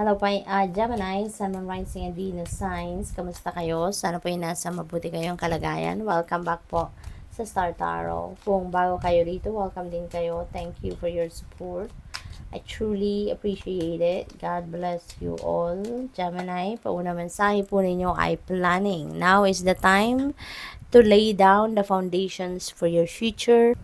Hello po, Gemini, Sun, Moon, Rising, and Venus signs. Kamusta kayo? Sana po yung nasa mabuti kayong kalagayan. Welcome back po sa Star Tarot. Kung bago kayo rito, welcome din kayo. Thank you for your support. I truly appreciate it. God bless you all. Gemini, pauna mensahe po ninyo ay planning. Now is the time to lay down the foundations for your future.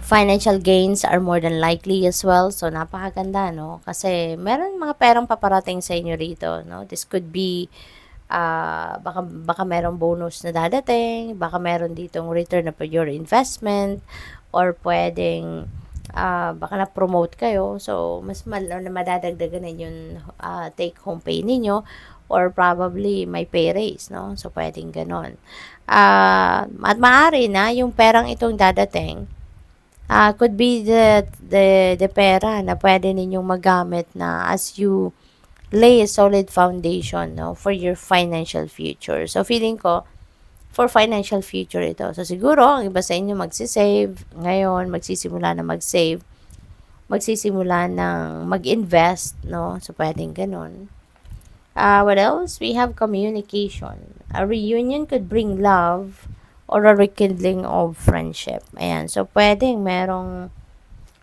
Financial gains are more than likely as well. So, napakaganda, no? Kasi, meron mga perang paparating sa inyo rito, no? This could be, baka merong bonus na dadating, baka meron ditong return na for your investment, or pwedeng, baka na-promote kayo. So, mas madadagdagan na yung take-home pay ninyo, or probably may pay raise, no? So, pwedeng ganon. At maaari na yung perang itong dadating, could be the pera na pwede ninyong magamit na as you lay a solid foundation, no, for your financial future. So, feeling ko, for financial future ito. So, siguro, ang iba sa inyo magsisave. Ngayon, magsisimula na mag-save. Magsisimula ng mag-invest, no? So, pwedeng ganun. What else? We have communication. A reunion could bring love or a rekindling of friendship. Ayan. So, pwedeng merong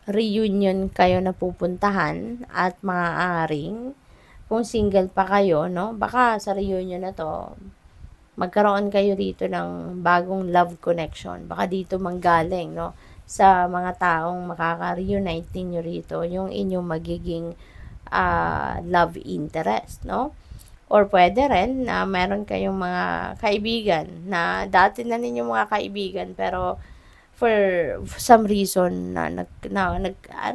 reunion kayo na pupuntahan at maaaring kung single pa kayo, no? Baka sa reunion na to, magkaroon kayo dito ng bagong love connection. Baka dito manggaling, no? Sa mga taong makaka-reunite ninyo rito, yung inyong magiging love interest, no? Or pwede rin na meron kayong mga kaibigan na dati na ninyong mga kaibigan pero for some reason ang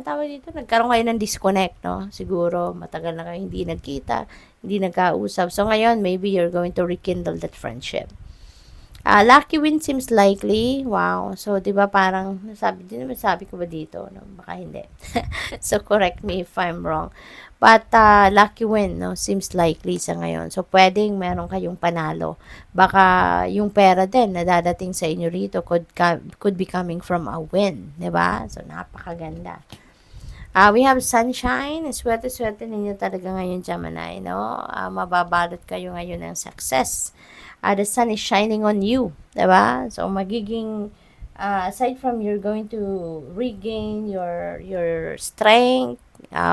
tawag dito, nagkaroon kayo ng disconnect, no? Siguro matagal na kayo hindi nagkita, hindi nagkausap. So ngayon, maybe you're going to rekindle that friendship. Lucky win seems likely. Wow. So, 'di ba parang sabi ko ba dito, no? Baka hindi. So, correct me if I'm wrong. But lucky win, no, seems likely sa ngayon. So, pwedeng meron kayong panalo. Baka yung pera din na dadating sa inyo rito could be coming from a win, 'di ba? So, napakaganda. We have sunshine. Swerte-swerte ninyo talaga ngayon, Gemini, no? Mababalot kayo ngayon ng success. The sun is shining on you, diba? So, magiging, aside from you're going to regain your strength,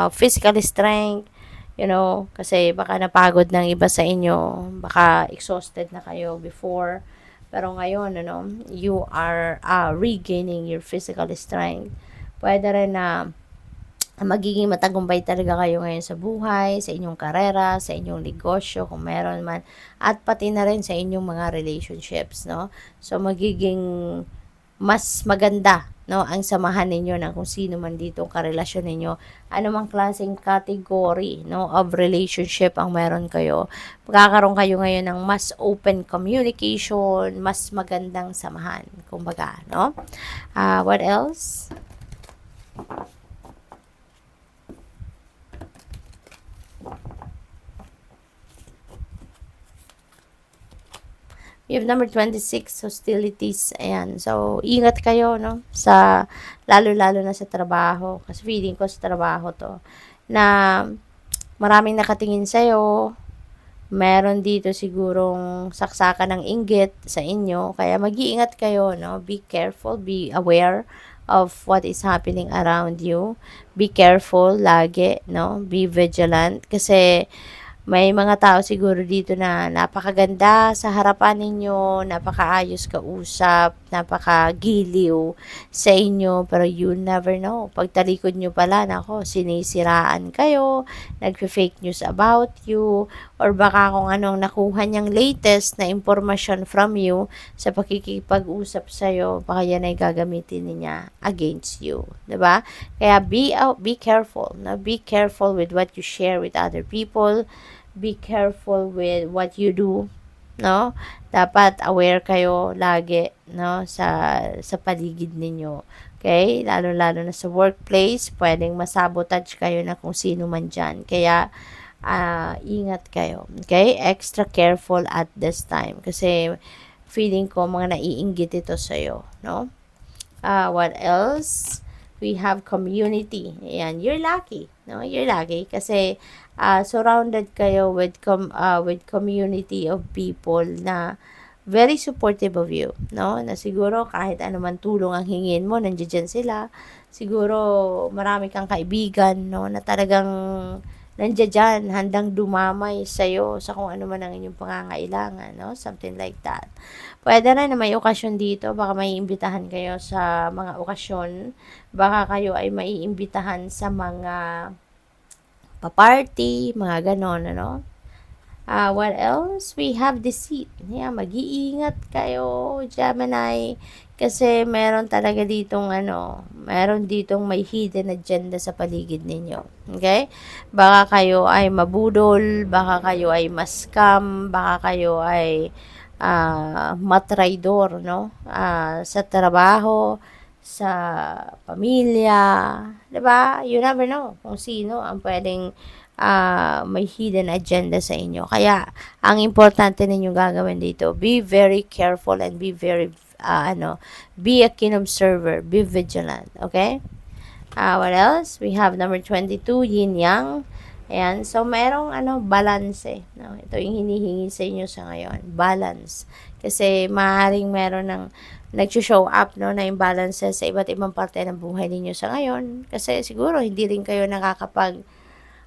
physical strength, you know, kasi baka napagod ng iba sa inyo, baka exhausted na kayo before, pero ngayon, ano, you are regaining your physical strength. Pwede rin na magiging matagumpay talaga kayo ngayon sa buhay, sa inyong karera, sa inyong negosyo, kung meron man, at pati na rin sa inyong mga relationships, no? So, magiging mas maganda, no, ang samahan ninyo ng kung sino man dito ang karelasyon ninyo, anumang klaseng category, no, of relationship ang meron kayo. Magkakaroon kayo ngayon ng mas open communication, mas magandang samahan, kumbaga, no? What else? We have number 26, hostilities. Ayan. So, ingat kayo, no? Lalo-lalo na sa trabaho. Kasi feeling ko sa trabaho to. Na maraming nakatingin sa'yo. Meron dito sigurong saksakan ng inggit sa inyo. Kaya mag-iingat kayo, no? Be careful. Be aware of what is happening around you. Be careful lagi, no? Be vigilant. Kasi may mga tao siguro dito na napakaganda sa harapan ninyo, napakaayos kausap, napakagiliw sa inyo, pero you never know. Pagtalikod nyo pala, nako, sinisiraan kayo, nagfe-fake news about you, or baka kung anong nakuha niyang latest na information from you sa pakikipag-usap sa'yo, baka yan ay gagamitin niya against you. 'Di ba? Kaya be careful. No? Be careful with what you share with other people. Be careful with what you do, no? Dapat aware kayo lagi, no, sa paligid ninyo. Okay? Lalo-lalo na sa workplace, pwedeng masabotage kayo na kung sino man dyan. Kaya, ingat kayo. Okay? Extra careful at this time. Kasi, feeling ko mga naiinggit ito sa'yo, no? What else? we have community. Ayan, you're lucky, no? You're lucky kasi surrounded kayo with community of people na very supportive of you, no? Na siguro kahit anuman tulong ang hingin mo, nandiyan sila. Siguro marami kang kaibigan, no, na talagang nandiyan handang dumamay sa iyo sa kung ano man ang inyong pangangailangan, no? Something like that. Puwede rin na may okasyon dito, baka maiimbitahan kayo sa mga okasyon, baka kayo ay maiimbitahan sa mga pa-party, mga gano'n, ano? What else? We have deceit. Yeah, mag-iingat kayo, Gemini, kasi meron talaga ditong meron ditong may hidden agenda sa paligid ninyo. Okay? Baka kayo ay mabudol, baka kayo ay ma-scam, baka kayo ay matraidor, no? Sa trabaho, sa pamilya, 'di ba? You never know kung sino ang pwedeng may hidden agenda sa inyo. Kaya, ang importante ninyong gagawin dito, be very careful and be very, be a keen observer, be vigilant, okay? What else? We have number 22, yin yang. Ayan, so merong balance no? Ito yung hinihingi sa inyo sa ngayon, balance. Kasi maaaring meron ng nag-show up no na imbalance sa iba't ibang parte ng buhay ninyo sa ngayon. Kasi siguro hindi rin kayo nakakapag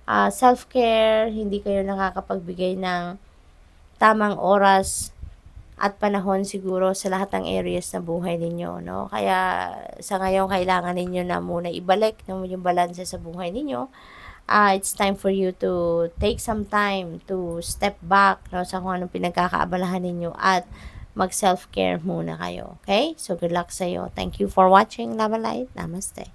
self-care, hindi kayo nakakapagbigay ng tamang oras at panahon siguro sa lahat ng areas ng buhay ninyo, no? Kaya sa ngayon kailangan ninyo na muna ibalik no, yung balanse sa buhay ninyo. It's time for you to take some time to step back no, sa kung anong pinagkakaabalahan ninyo at mag self-care muna kayo. Okay? So good luck sa iyo. Thank you for watching. Love and light. Namaste.